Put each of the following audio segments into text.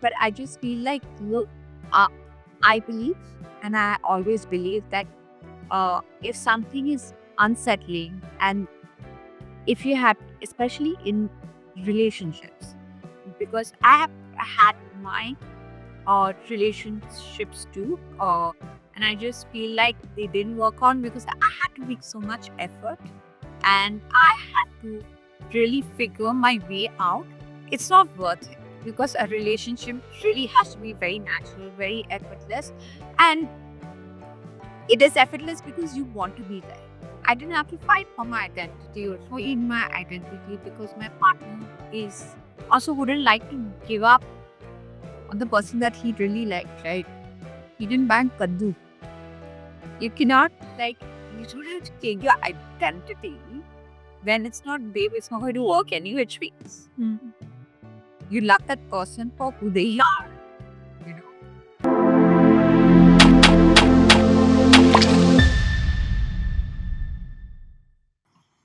But I just feel like, look, uh, I believe, and I always believe that if something is unsettling, and if you have, especially in relationships, because I have had my relationships too, and I just feel like they didn't work on because I had to make so much effort and I had to really figure my way out. It's not worth it because a relationship really has to be very natural, very effortless, and it is effortless because you want to be there. I didn't have to fight for my identity or for in my identity because my partner is also wouldn't like to give up on the person that he really liked, right? He didn't ban Kaddu. You cannot, like, you don't have to take your identity when it's not, babe, it's not going to work any which ways. You love that person for who they are, you know.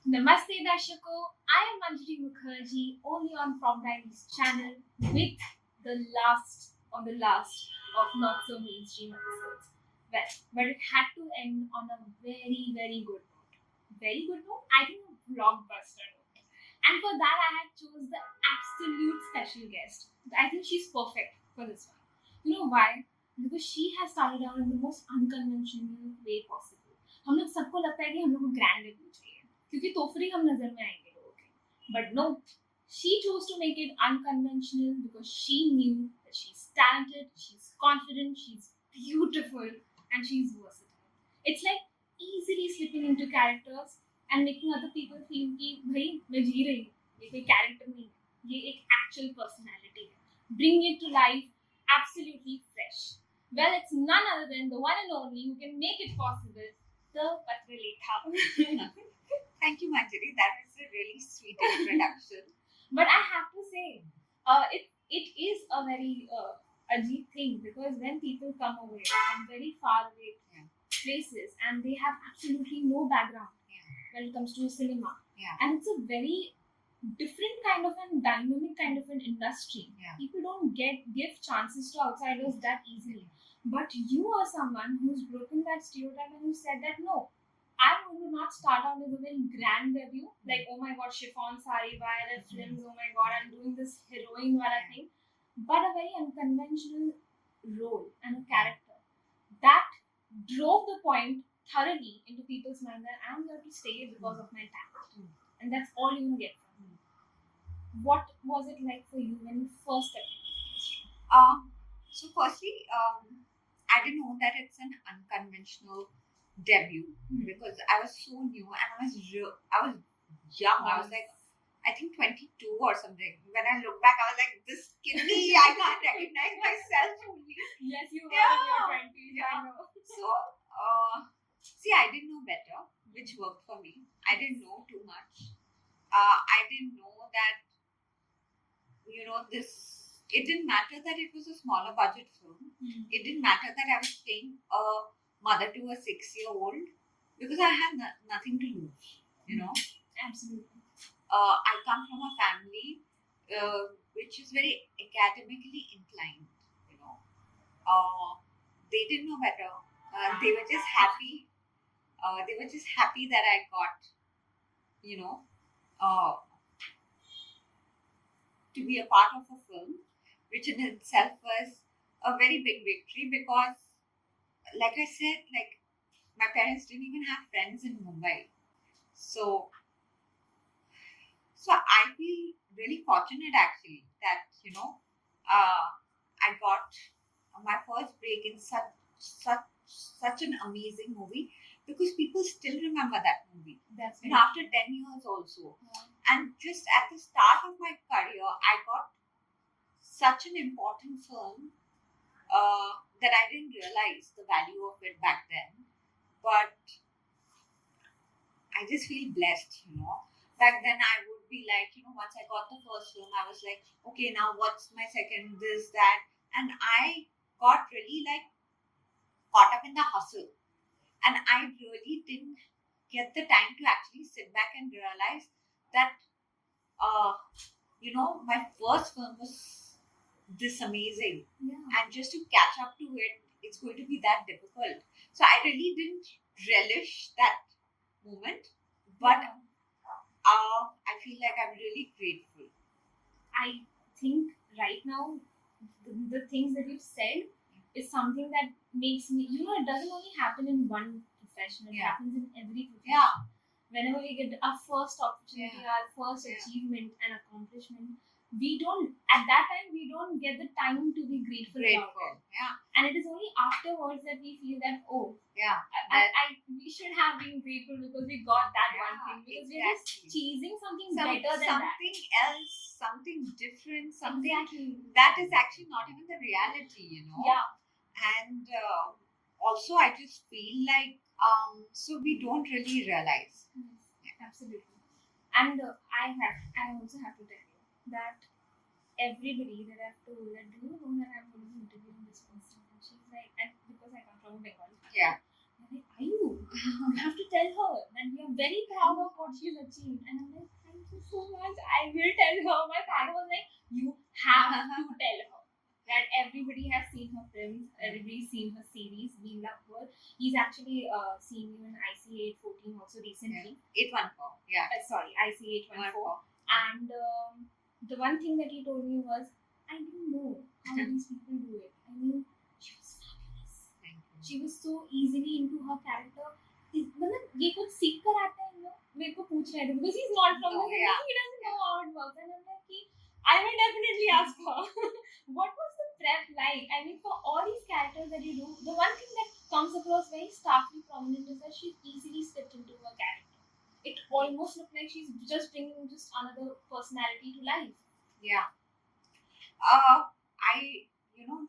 Namaste Dashako, I am Manjari Mukherjee only on From Diaries channel with the last of not so mainstream episodes. Well, but it had to end on a very, very good note. Very good note? I think a blockbuster note. And for that I had chose the absolute special guest. I think she's perfect for this one. You know why? Because she has started out in the most unconventional way possible. हम लोग सबको लगता है कि हम लोग को grand debut चाहिए क्योंकि तोफरी हम नजर में आएंगे लोगों के but no she chose to make it unconventional because she knew that she's talented, she's confident, she's beautiful, and she's versatile. It's like easily slipping into characters and making other people feel कि भाई मैं जी रही हूँ ये कोई character नहीं है ये एक actual personality है bring it to life absolutely fresh. Well, it's none other than the one and only who can make it possible, the Patralekhaa. Thank you, Manjari. That was a really sweet introduction. But I have to say, it is a very ajib thing because when people come away from very far away places and they have absolutely no background when it comes to cinema, and it's a very different kind of an dynamic kind of an industry. People don't give chances to outsiders that easily. But you are someone who's broken that stereotype and who said that no, I'm going to not start out with a very grand debut, like oh my god, chiffon sari wire films, oh my god, I'm doing this heroine wala thing, but a very unconventional role and a character that drove the point thoroughly into people's mind that I'm here to stay because of my talent. And that's all you get from me. What was it like for you when you first stepped into the industry? So firstly, I didn't know that it's an unconventional debut because I was so new and I was young. I was like, I think 22 or something. When I look back, I was like, this skinny, I can't recognize myself only. Yes, you were in your 20s. Yeah. I know. So, see, I didn't know better, which worked for me. I didn't know too much. I didn't know that, this, it didn't matter that it was a smaller budget film. It didn't matter that I was playing a mother to a 6-year-old because I had nothing to lose. Absolutely. I come from a family which is very academically inclined. You know, they didn't know better. They were just happy. They were just happy that I got, uh, to be a part of a film, which in itself was a very big victory because, like I said, like my parents didn't even have friends in Mumbai. So I feel really fortunate actually that I got my first break in such an amazing movie because people still remember that movie. That's after 10 years also. Yeah. And just at the start of my career, I got such an important film that I didn't realize the value of it back then. But I just feel blessed. Back then, I would be like, once I got the first film, I was like, okay, now what's my second, this, that. And I got really like caught up in the hustle. And I really didn't get the time to actually sit back and realize that, my first film was this amazing, Yeah. and just to catch up to it, it's going to be that difficult. So I really didn't relish that moment, but Yeah. I feel like I'm really grateful. I think right now the things that you've said is something that makes me, it doesn't only happen in one profession, it Yeah. happens in every profession. Yeah. Whenever we get our first opportunity, Yeah. our first Yeah. achievement and accomplishment, we don't, at that time, we don't get the time to be grateful about it. Yeah. And it is only afterwards that we feel that, oh, Yeah. we should have been grateful because we got that one Yeah, thing. Because we're just exactly. chasing something better than that. Something else, something different, something Exactly. that is actually not even the reality. Yeah. And also, I just feel like so we don't really realize. Yes, absolutely. And I also have to tell you that everybody that I've told that, do you know that I'm going to interview this person? And she's like, and because I come from a Bengal family, Yeah. I'm like, are you? You have to tell her that we are very proud of what she's achieved. And I'm like, thank you so much. I will tell her. My father was like, you have to tell her that everybody has seen her films, everybody's seen her series, we love her. He's actually seen you in IC 814 also recently. 814. Yeah. Sorry, IC 814. And the one thing that he told me was, I didn't know how these people do it. I mean, she was fabulous. Thank you. She was so easily into her character. मतलब ये कुछ सीख कर आता है मेरे को पूछ रहे थे because he's not from the Yeah. he doesn't know how it works and I'm like I will definitely ask her what was the prep like. I mean, for all these characters that you do, the one thing that comes across very starkly prominent is that she easily stepped into her character. It almost looked like she's just bringing just another personality to life. Yeah.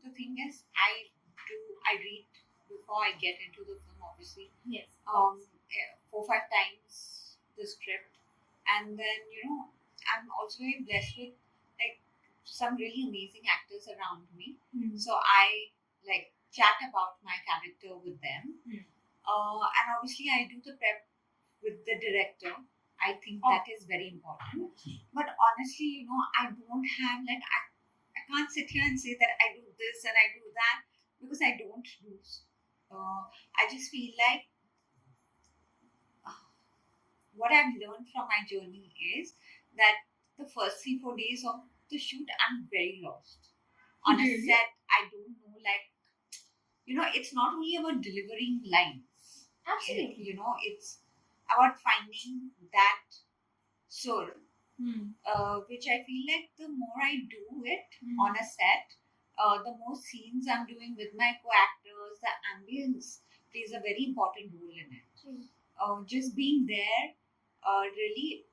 The thing is, I read before I get into the film, obviously. Yes. 4-5 times the script, and then I'm also very blessed with like some really amazing actors around me. So I like chat about my character with them, and obviously I do the prep with the director. I think that is very important. But honestly, I don't have I can't sit here and say that I do this and I do that because I don't do. I just feel like what I've learned from my journey is that the first 3-4 days of the shoot, I'm very lost. On a set, I don't know, it's not only about delivering lines. Absolutely. It's about finding that soul, which I feel like the more I do it on a set, the more scenes I'm doing with my co-actors, the ambience plays a very important role in it. Just being there, really,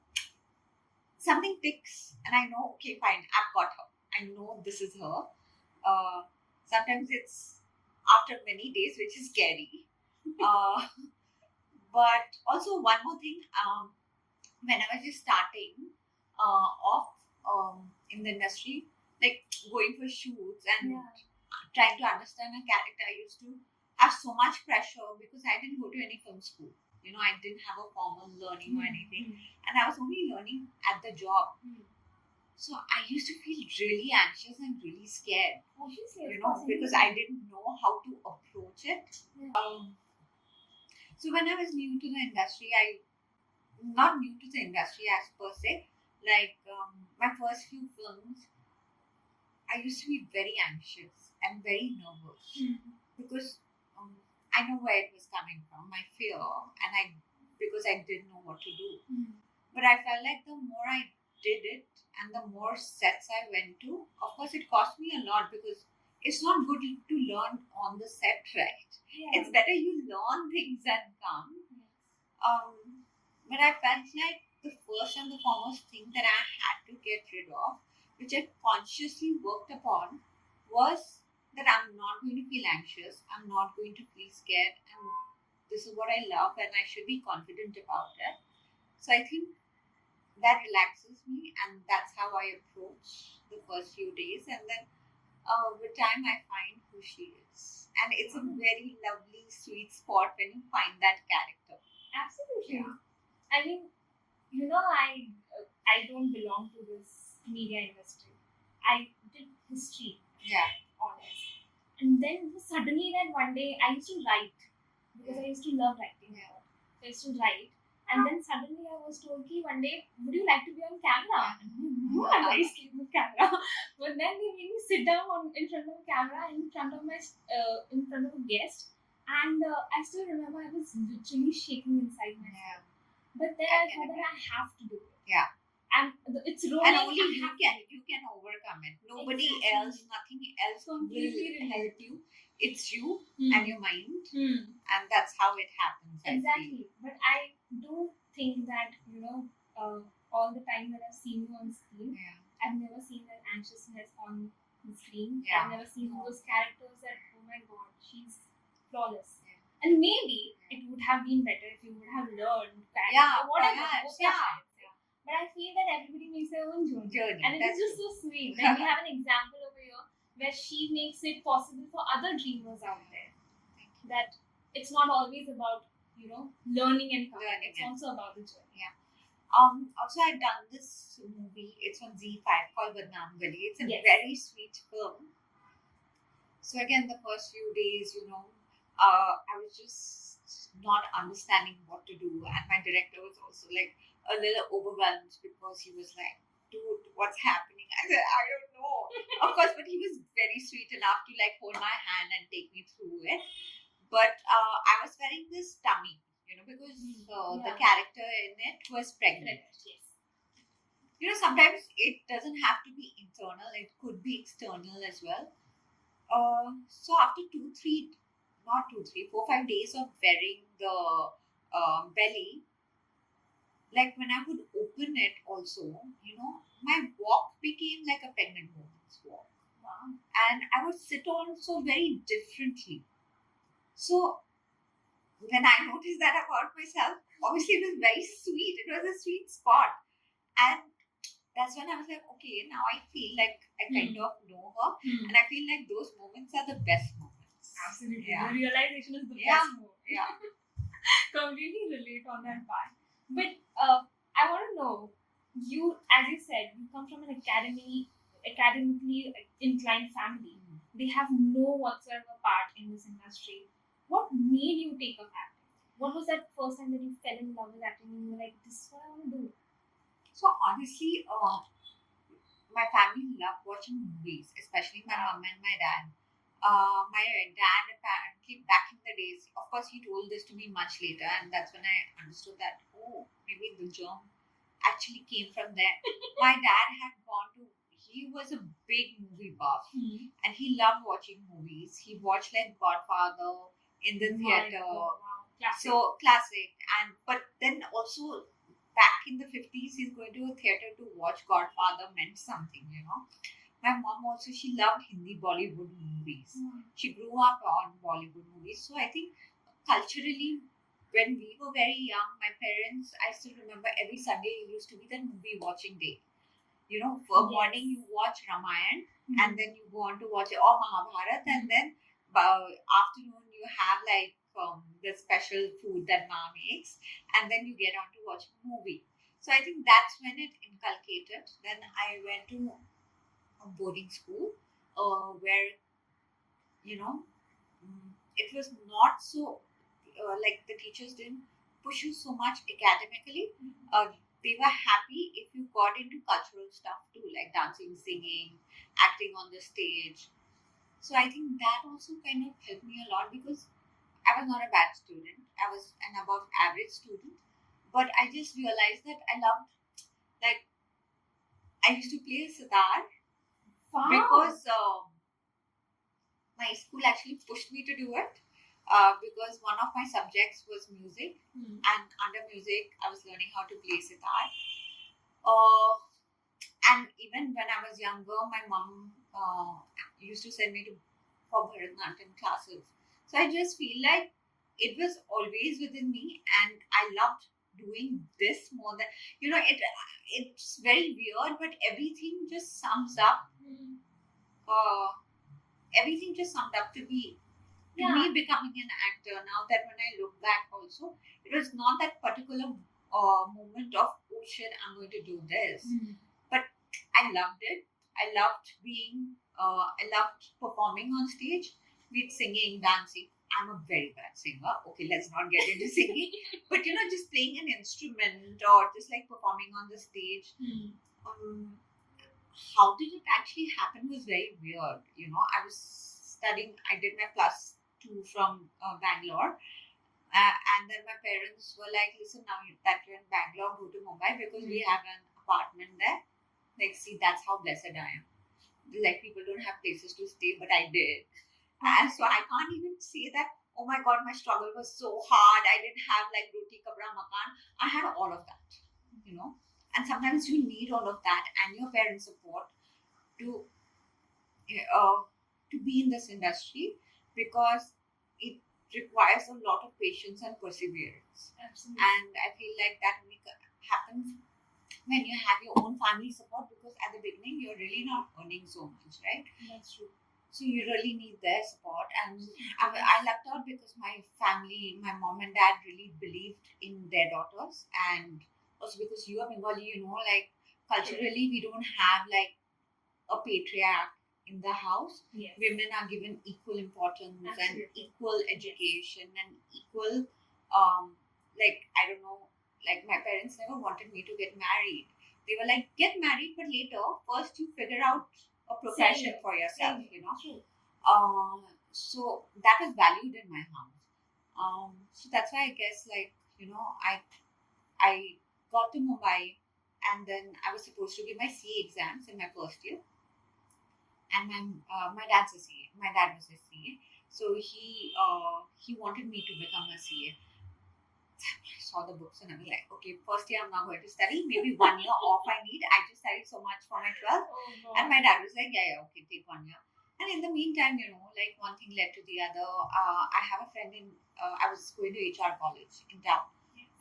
something ticks, and I know, okay, fine, I've got her. I know this is her. Sometimes it's after many days, which is scary. But also one more thing, when I was just starting off in the industry, like going for shoots and trying to understand a character, I used to have so much pressure because I didn't go to any film school. I didn't have a formal learning or anything, and I was only learning at the job. So I used to feel really anxious and really scared, because I didn't know how to approach it. So when I was new to the industry, not new to the industry as per se, like my first few films, I used to be very anxious and very nervous because I know where it was coming from, my fear, and because I didn't know what to do. But I felt like the more I did it and the more sets I went to, of course it cost me a lot because it's not good to learn on the set, right? Yeah. It's better you learn things and come. But I felt like the first and the foremost thing that I had to get rid of, which I consciously worked upon, was that I'm not going to feel anxious, I'm not going to feel scared, and this is what I love and I should be confident about it. So I think that relaxes me, and that's how I approach the first few days, and then with time I find who she is. And it's a very lovely, sweet spot when you find that character. Absolutely. Yeah. I mean, I don't belong to this media industry. I did history Yeah. honors. And then suddenly then one day I used to write because I used to love writing. Yeah. So I used to write. And then suddenly I was told, "Ki one day, would you like to be on camera?" And no, I'm very scared of camera. But then they made me sit down in front of a camera, in front of a guest, and I still remember I was literally shaking inside myself. But then I thought that I have to do it. Yeah. And it's rolling. And only you can overcome it. Nobody else, nothing else Completely will help you. It's you Hmm. and your mind, and that's how it happens. Exactly. But I do think that all the time that I've seen you on screen, I've never seen that anxiousness on the screen. Yeah. I've never seen those characters that, oh my god, she's flawless. And maybe it would have been better if you would have learned character, whatever. But I feel that everybody makes their own journey. And it's just so sweet. Then we have an example over here where she makes it possible for other dreamers out there. That it's not always about, learning and learning. It's also about the journey. Yeah. Also, I've done this movie. It's on Z5 called Badnaam Gali. It's a very sweet film. So again, the first few days, I was just not understanding what to do, and my director was also like a little overwhelmed because he was like, "Dude, what's happening?" I said, "I don't know." Of course, but he was very sweet enough to like hold my hand and take me through it. But I was wearing this tummy, because the character in it was pregnant. Yes. Sometimes it doesn't have to be internal; it could be external as well. So after 4, 5 days of wearing the belly, like when I would open it also, my walk became like a pregnant woman's walk. Wow. And I would sit also very differently. So when I noticed that about myself, obviously it was very sweet. It was a sweet spot. And that's when I was like, okay, now I feel like I kind of know her. And I feel like those moments are the best moments. Absolutely. Yeah. The realization is the best moment. Yeah. Completely relate on that part. But I want to know, you, as you said, you come from an academically inclined family. They have no whatsoever part in this industry. What made you take up acting? What was that first time that you fell in love with acting and you were like, this is what I want to do? So honestly, my family loved watching movies, especially my mom and my dad. My dad, apparently, back in the days, of course, he told this to me much later, and that's when I understood that, maybe the germ actually came from there. My dad had he was a big movie buff, and he loved watching movies. He watched like Godfather in the theater. Wow. Classic. So classic. But then also back in the 50s, he's going to a theater to watch Godfather meant something, My mom also, she loved Hindi Bollywood movies. She grew up on Bollywood movies. So I think culturally, when we were very young, my parents, I still remember every Sunday used to be the movie watching day. For morning you watch Ramayan, and then you go on to watch Mahabharat, and then afternoon you have like the special food that Ma makes, and then you get on to watch a movie. So I think that's when it inculcated. Then I went to a boarding school where it was not so like the teachers didn't push you so much academically. They were happy if you got into cultural stuff too, like dancing, singing, acting on the stage. So I think that also kind of helped me a lot because I was not a bad student. I was an above average student. But I just realized that I loved, like, I used to play sitar. Wow. Because my school actually pushed me to do it. Because one of my subjects was music, and under music, I was learning how to play sitar. And even when I was younger, my mom used to send me for Bharatanatyam classes. So I just feel like it was always within me, and I loved doing this more than it's very weird, but everything just sums up. Everything just summed up to be. Me becoming an actor. Now that when I look back also, it was not that particular moment of, oh shit, I'm going to do this. But I loved it. I loved performing on stage, be it singing, dancing. I'm a very bad singer. Okay, let's not get into singing. But just playing an instrument or just like performing on the stage. Um, how did it actually happen was very weird. I was studying, I did my plus two from Bangalore. And then my parents were like, listen, now that you're in Bangalore, go to Mumbai because we have an apartment there. Like, see, that's how blessed I am. Like, people don't have places to stay, but I did. And so I can't even say that, oh my God, my struggle was so hard. I didn't have like roti, kapra, makan. I had all of that. And sometimes you need all of that and your parents' support to to be in this industry because it requires a lot of patience and perseverance. Absolutely. And I feel like that only happens when you have your own family support because at the beginning you're really not earning so much, right? That's true. So you really need their support. And I lucked out because my family, my mom and dad really believed in their daughters. And also because you are Bengali, like culturally we don't have like a patriarch in the house. Yes. Women are given equal importance. Absolutely. And equal education and equal like I don't know, like my parents never wanted me to get married. They were like, get married, but later first you figure out a profession for yourself. True. So that was valued in my house. So that's why I guess like I got to Mumbai and then I was supposed to give my CA exams in my first year. And my dad's a CA. My dad was a CA, so he wanted me to become a CA. I saw the books and I was like, okay, first year I'm not going to study. Maybe 1 year off I need. I just studied so much for my 12th. Oh, no. And my dad was like, yeah, okay, take 1 year. And in the meantime, like one thing led to the other. I have a friend I was going to HR college in town. Yes.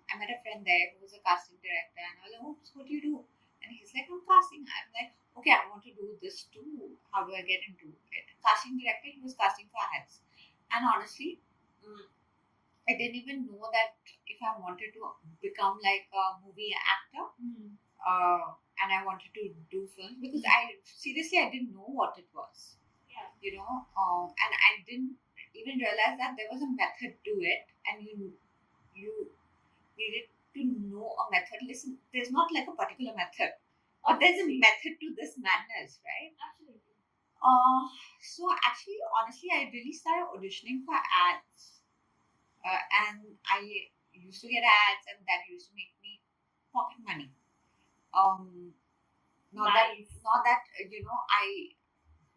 I met a friend there who was a casting director. And I was like, oh, so what do you do? And he's like, I'm casting. I'm like, okay, I want to do this too. How do I get into it? Casting director, he was casting for ads. And honestly, I didn't even know that if I wanted to become like a movie actor and I wanted to do films because I didn't know what it was. Yeah. And I didn't even realize that there was a method to it and you needed to know a method. Listen, there's not like a particular method, but there's a method to this madness, right? Absolutely. So actually, honestly, I really started auditioning for ads. And I used to get ads, and that used to make me pocket money. Not Nice. that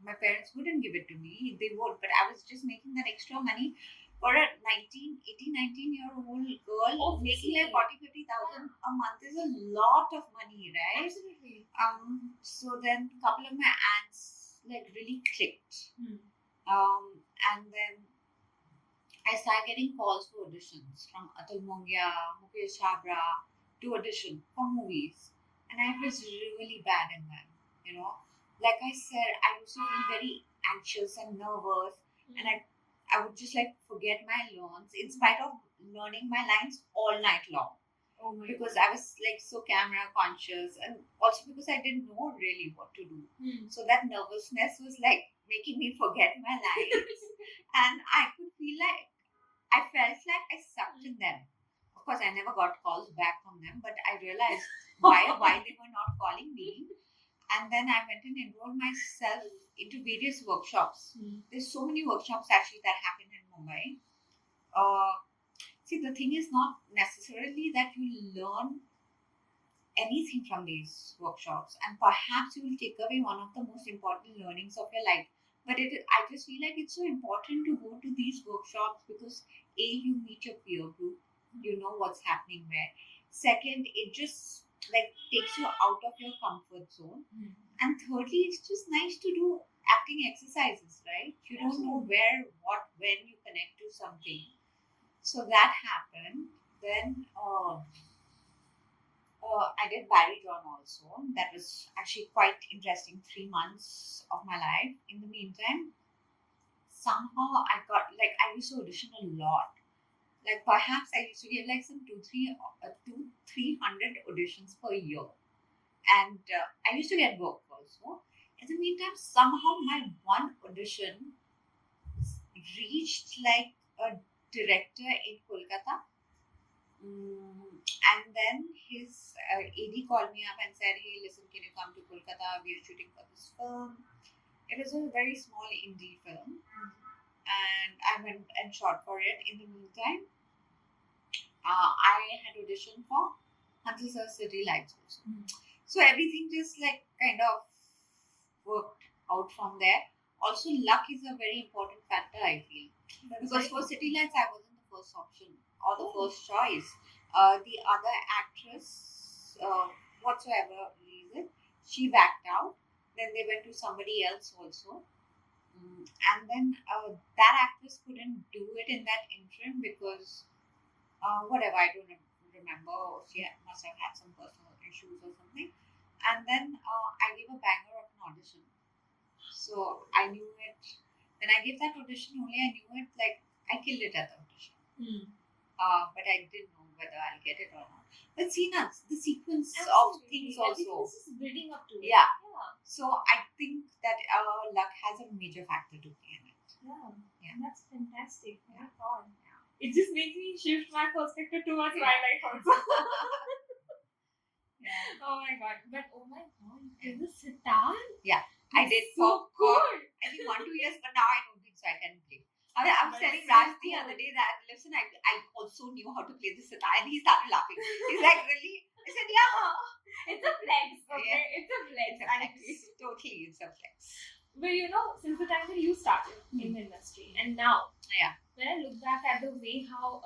my parents wouldn't give it to me; they would, but I was just making that extra money for a 19-year-old girl. Obviously. Making like 40,000-50,000 a month is a lot of money, right? Absolutely. So then a couple of my ads like really clicked. And then I started getting calls for auditions from Atul Mongia, Mukesh Chabra to audition for movies. And I was really bad in them, Like I said, I used to feel very anxious and nervous. And I would just like forget my lines in spite of learning my lines all night long. Oh my Because I was like so camera conscious and also because I didn't know really what to do. So that nervousness was like making me forget my lines. And I felt like I sucked in them. Of course, I never got calls back from them, but I realized why they were not calling me. And then I went and enrolled myself into various workshops. There's so many workshops actually that happen in Mumbai. See, the thing is not necessarily that you learn anything from these workshops, and perhaps you will take away one of the most important learnings of your life. But I just feel like it's so important to go to these workshops because A, you meet your peer group, you know what's happening where. Second, it just like takes you out of your comfort zone. And thirdly, it's just nice to do acting exercises, right? You don't know where, what, when you connect to something. So that happened. Then I did Barry John also. That was actually quite interesting. 3 months of my life. In the meantime, somehow I used to audition a lot. Like perhaps I used to get like some 300 auditions per year. and I used to get work also. In the meantime, somehow my one audition reached like a director in Kolkata. And then his AD called me up and said, "Hey, listen, can you come to Kolkata? We are shooting for this film." It was a very small indie film, and I went and shot for it. In the meantime, I had auditioned for Hunter City Lights also. So everything just like kind of worked out from there. Also, luck is a very important factor, I feel. Because for City Lights, I wasn't the first option or the first choice. The other actress, whatsoever reason, she backed out. Then they went to somebody else also. And then that actress couldn't do it in that interim because whatever, I don't remember. She must have had some personal issues or something. And then I gave a banger of an audition. So I knew it. When I gave that audition, only I knew it like I killed it at the audition. But I didn't know whether I'll get it or not. But see, now the sequence of things I think also. this is building up to it. Yeah. So I think that luck has a major factor to play in it. Yeah. That's fantastic. Oh my God. It just makes me shift my perspective towards my life also. Oh my God. But oh my God, is this sitar? Yeah. I did so for cool. I think 1-2 years, but now I don't think so. I can play. I was But telling so Raj the cool. other day that listen, I also knew how to play the sitar, and he started laughing. He's like, really? I said, yeah. It's a flex, okay? Yeah. It's a flex. It's a flex. Totally, it's a flex. But you know, since the time that you started in the industry, and now, when I look back at the way how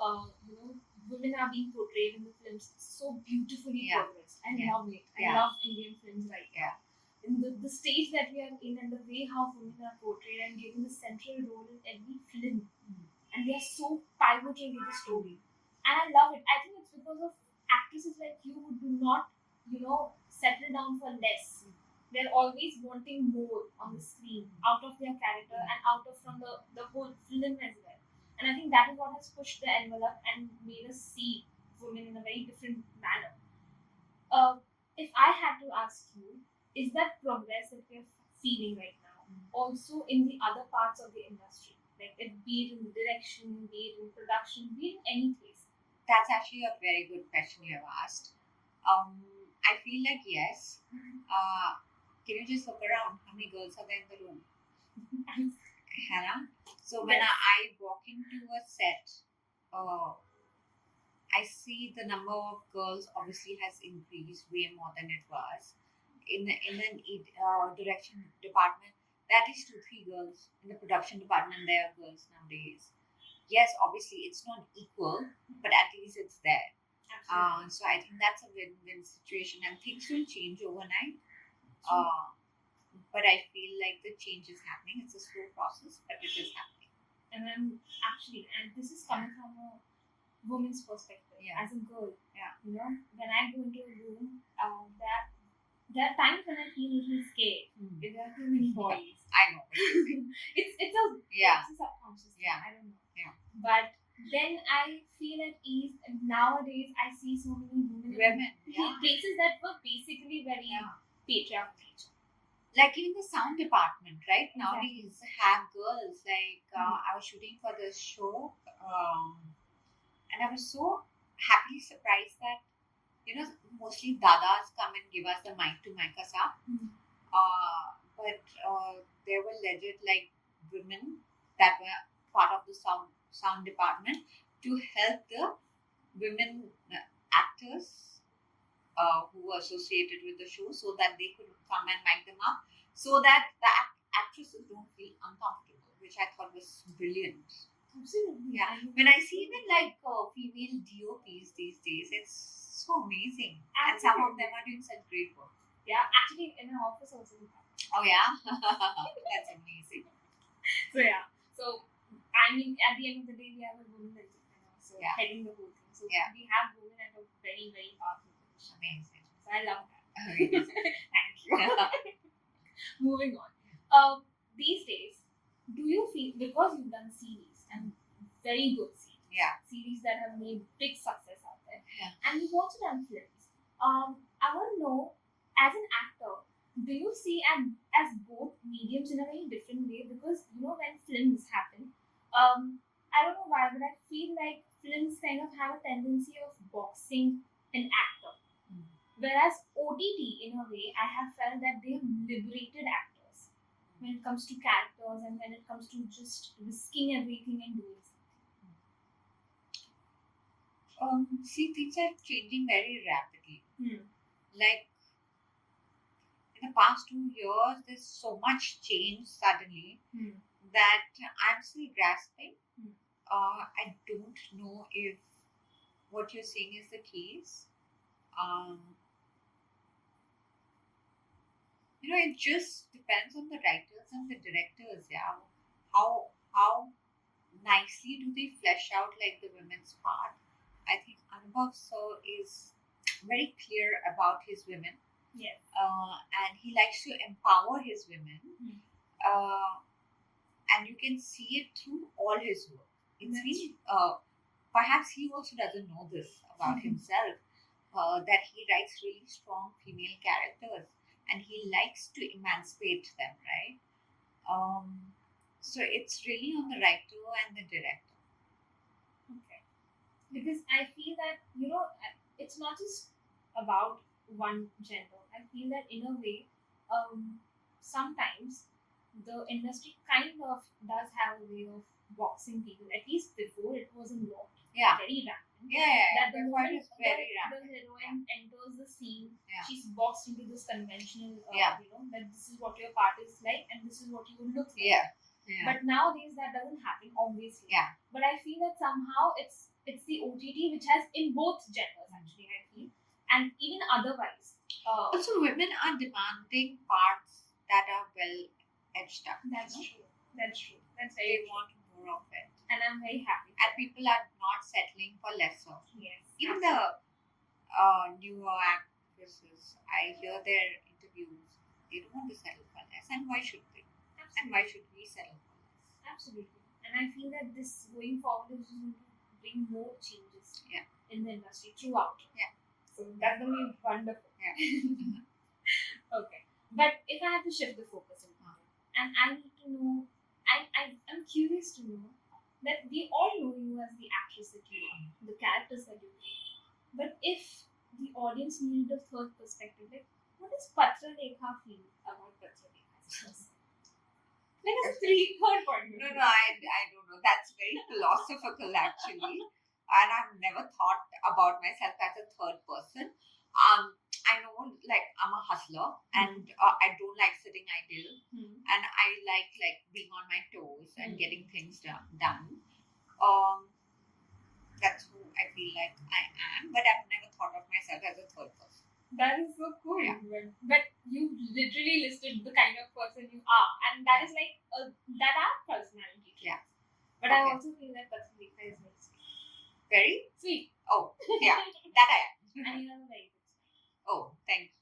women are being portrayed in the films, so beautifully progressed. I love it. I love Indian films right now. In the stage that we are in, and the way how women are portrayed and given the central role in every film, and they are so pivotal to the story, and I love it. I think it's because of actresses like you who do not, settle down for less. They're always wanting more on the screen, out of their character and out of from the whole film as well. And I think that is what has pushed the envelope and made us see women in a very different manner. If I had to ask you, is that progress that we're feeling right now also in the other parts of the industry? Like it be it in direction, be it in production, be it in any place? That's actually a very good question you have asked. I feel like yes. Can you just look around? How many girls are there in the room? Hannah? So when I walk into a set, I see the number of girls obviously has increased way more than it was. In an direction department, that is 2-3 girls. In the production department, there are girls nowadays. Yes, obviously it's not equal, but at least it's there. So I think that's a win-win situation, and things will change overnight. But I feel like the change is happening. It's a slow process, but it is happening. And and this is coming from a woman's perspective, as a girl. When I go into a room, there are times when I feel a little scared. If there are too many boys. I know. it's a subconscious thing. I don't know. But then I feel at ease, and nowadays I see so many women in places that were basically very patriarchal. Like even the sound department, right? Nowadays have girls. Like I was shooting for this show, and I was so happily surprised that mostly dadas come and give us the mic to mic us up. But there were legit like women that were part of the sound department to help the women actors who were associated with the show, so that they could come and mic them up, so that the actresses don't feel uncomfortable, which I thought was brilliant. Absolutely. Yeah. When I see even like female DOPs these days, it's so amazing. And some of them are doing such great work. Yeah, actually in our office also. Oh yeah? That's amazing. So I mean, at the end of the day, we have a woman that's heading the whole thing. So we have women at a very, very powerful position. Amazing. So I love that. Thank you. Moving on. These days, do you feel, because you've done series and very good series that have made big success out there, and you've also done films, I want to know, as an actor, do you see as both mediums in a very different way? Because when films happen, I don't know why, but I feel like films kind of have a tendency of boxing an actor, whereas OTT, in a way, I have felt that they have liberated actors when it comes to characters and when it comes to just risking everything and doing See, things are changing very rapidly. something. Like in the past 2 years, there's so much change suddenly that I'm still grasping. Hmm. I don't know if what you're saying is the case. Um, it just depends on the writers and the directors. Yeah, how nicely do they flesh out like the women's part? I think Anubhav Sir is very clear about his women, Yes. and he likes to empower his women, Hmm. and you can see it through all his work. It's That's really perhaps he also doesn't know this about Mhm. himself, that he writes really strong female characters and he likes to emancipate them, right? So it's really on the writer and the director. Okay. Because I feel that it's not just about one gender. I feel that in a way, sometimes the industry kind of does have a way of boxing people. At least before, it was a lot, Yeah, very rampant. yeah. That the Before it moment was very the rampant. heroine enters the scene, Yeah. she's boxed into this conventional, Yeah. that this is what your part is like and this is what you will look like. Yeah. Yeah. But nowadays that doesn't happen, obviously. Yeah. But I feel that somehow it's the OTT which has in both genders actually. I feel, and even otherwise. Also, women are demanding parts that are well edged up. That's you know? true. That's true. That's They very true. want more of it, And I'm very happy. and people are not settling for lesser. Yes. Even absolutely. the newer actresses, I hear their interviews. They don't want to settle for less, and why should they? And why should we settle for less? Absolutely. And I feel that this going forward is going to bring more changes in the industry throughout. Yeah. So that's going to be wonderful. Yeah. Okay. But if I have to shift the focus a little bit, and I need to know, I'm curious to know that we all know you as the actress that you are, the characters that you play. But if the audience needed a third perspective, like what does Patralekhaa feel about Patralekhaa? Like a third point. No, I don't know. That's very philosophical, actually. And I've never thought about myself as a third person. I know, like, I'm a hustler, and I don't like sitting idle, and I like being on my toes and getting things done. That's who I feel like I am, but I've never thought of myself as a third person. That is so cool. Yeah. But you literally listed the kind of person you are, and that is like that are personality traits. Yeah. But I Okay. also feel that Patralekhaa is very sweet. Very? Sweet. Oh, yeah, that I am. And you have a very good smile. Oh, thank you.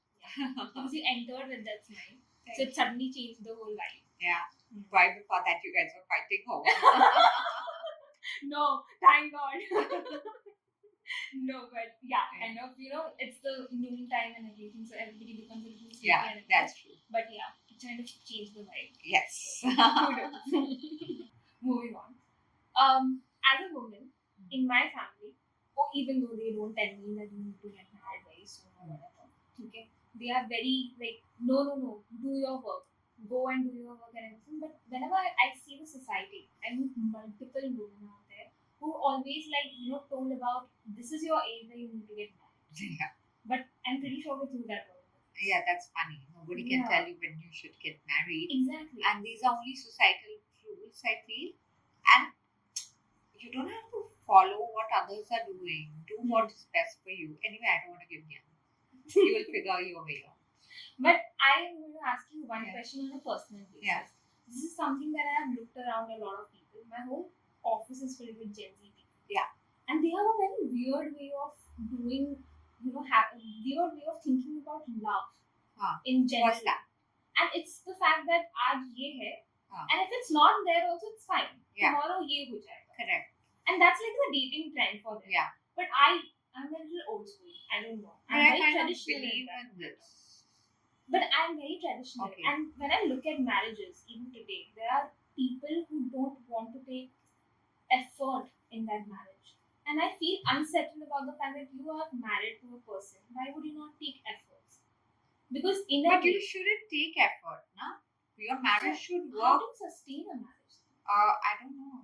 Because you entered with that smile, so Thank it suddenly changed the whole vibe. Yeah. Why before that you guys were fighting home? No, thank God. No, but yeah, kind of, it's the noon time and everything, so everybody becomes a little sleepy. Yeah, and that's true. But yeah, it kind of changed the vibe. Yes. Moving on. As a woman in my family, or even though they don't tell me that you need to get married very soon or whatever, okay, they are very like, no, do your work, go and do your work and everything. But whenever I see the society, I meet multiple women out there who always told about this is your age that you need to get married. Yeah. But I'm pretty sure we threw that over. Yeah, that's funny. Nobody can Yeah. tell you when you should get married. Exactly. And these are only societal rules, I feel. And you don't have to follow what others are doing. Do what is best for you. Anyway, I don't want to give you. You will figure your way out. But I am going to ask you one Yeah. question on a personal basis. Yeah. This is something that I have looked around a lot of people. My whole office is filled with Gen Z people. Yeah. And they have a very weird way of doing, weird way of thinking about love in general. What's that? And it's the fact that aaj ye hai, Huh. and if it's not there also, it's fine. Yeah. Tomorrow ye ho jayega. Correct. And that's like the dating trend for them. Yeah. But I'm a little old school. I don't know. But I'm I very kind of traditional in believe that. in this. But I'm very traditional. Okay. And when I look at marriages, even today, there are people who don't want to take effort in that marriage. And I feel unsettled about the fact that you are married to a person. Why would you not take efforts? Because in a But you way, shouldn't take effort, na? Your marriage should how work. to sustain a marriage? I don't know.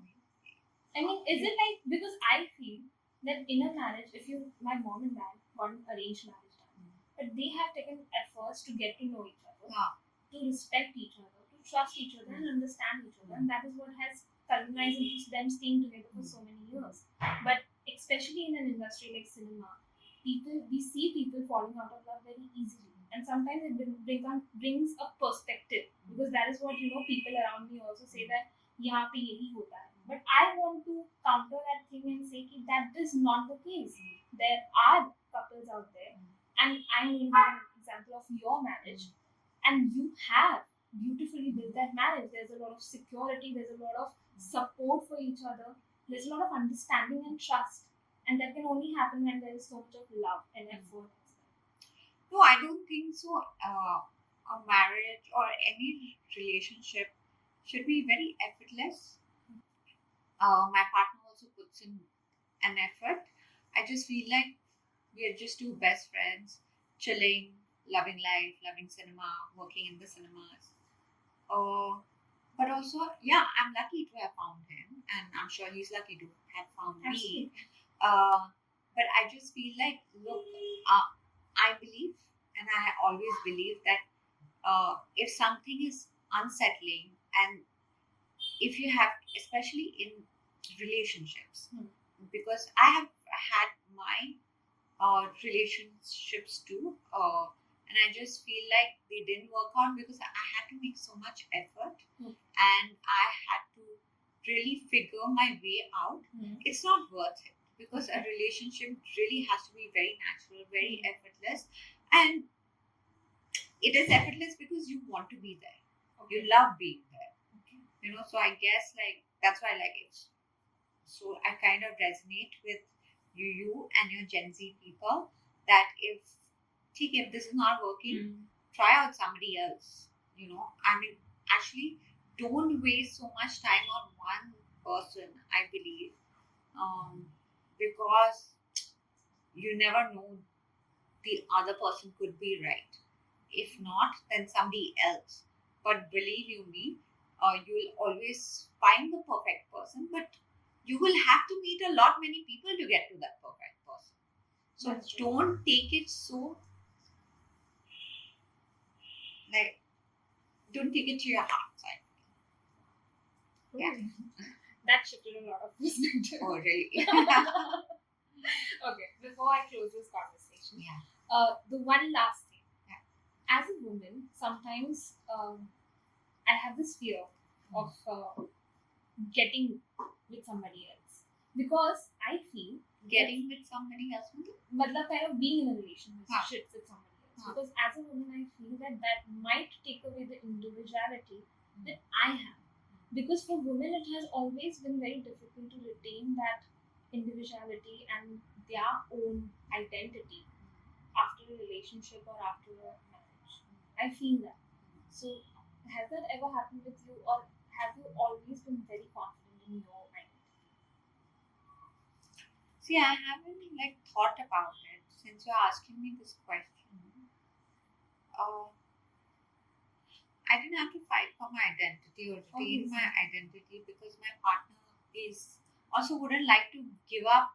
I mean, is it like, because I feel that in a marriage, if you, my mom and dad got an arranged marriage done, but they have taken efforts to get to know each other, Yeah. to respect each other, to trust each other, and understand each other, and that is what has culminated into them staying together for so many years. But especially in an industry like cinema, we see people falling out of love very easily, and sometimes it brings a perspective, because that is what people around me also say that यहाँ पे यही होता है. But I want to counter that thing and say that is not the case. There are couples out there, and I'm going to give an example of your marriage, and you have beautifully built that marriage. There's a lot of security, there's a lot of support for each other, there's a lot of understanding and trust, and that can only happen when there is so much of love and effort. No, I don't think so. A marriage or any relationship should be very effortless. My partner also puts in an effort. I just feel like we are just two best friends, chilling, loving life, loving cinema, working in the cinemas. But also, yeah, I'm lucky to have found him, and I'm sure he's lucky to have found me. Absolutely. But I just feel like, look, I believe, and I always believe that if something is unsettling, and if you have, especially in relationships, because I have had my relationships too, and I just feel like they didn't work out because I had to make so much effort, and I had to really figure my way out. It's not worth it, because a relationship really has to be very natural, very effortless, and it is effortless because you want to be there. You love being there. So I guess like that's why I like it. So I kind of resonate with you and your Gen Z people that if this is not working, try out somebody else. I mean, actually, don't waste so much time on one person. I believe, because you never know, the other person could be right. If not, then somebody else. But believe you me, you'll always find the perfect person, but you will have to meet a lot many people to get to that perfect person. So That's true. don't take it so like don't take it to your heart side. Yeah. That shifted a lot of perspective. Oh really? Okay, before I close this conversation, Yeah. The one last thing. Yeah. As a woman, sometimes I have this fear of getting with somebody else, because I feel Getting with somebody else. matlab kind of being in a relationship with somebody else. Huh. Because as a woman, I feel that might take away the individuality that I have. Because for women, it has always been very difficult to retain that individuality and their own identity after a relationship or after a marriage. I feel that. So, has that ever happened with you, or have you always been very confident in your identity? See, I haven't thought about it since you're asking me this question. I didn't have to fight for my identity or retain my identity, because my partner is also wouldn't like to give up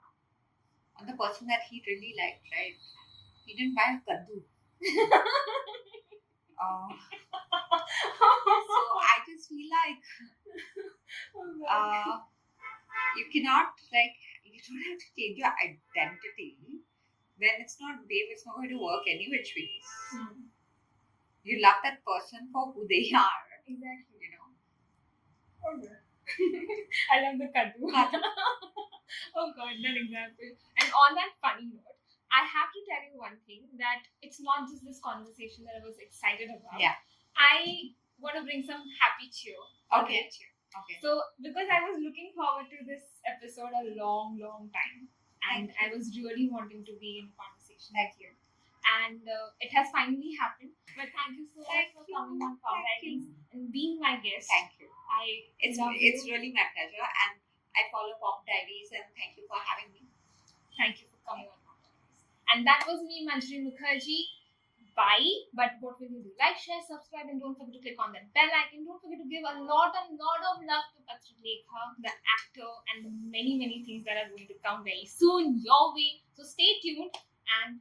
on the person that he really liked, right? He didn't buy a kaddu. So I just feel like you cannot you don't have to change your identity. When it's not babe, it's not going to work any which ways. You love that person for who they are. Exactly. Okay. I love the kaddu. Oh god, that example. And on that funny note, I have to tell you one thing, that it's not just this conversation that I was excited about. Yeah. I want to bring some happy cheer. Okay. Okay. So, because I was looking forward to this episode a long, long time, and I was really wanting to be in conversation with you. and it has finally happened. But thank you so much for coming on Prom Diaries and being my guest. Thank you. It's It's really my pleasure, and I follow Pop Diaries, and thank you for having me. Thank you for coming on Prom Diaries. And that was me, Manjari Mukherjee. Bye. But what will you do? Like, share, subscribe, and don't forget to click on that bell icon. Don't forget to give a lot of love to Patralekhaa, the actor, and the many things that are going to come very soon your way. So stay tuned and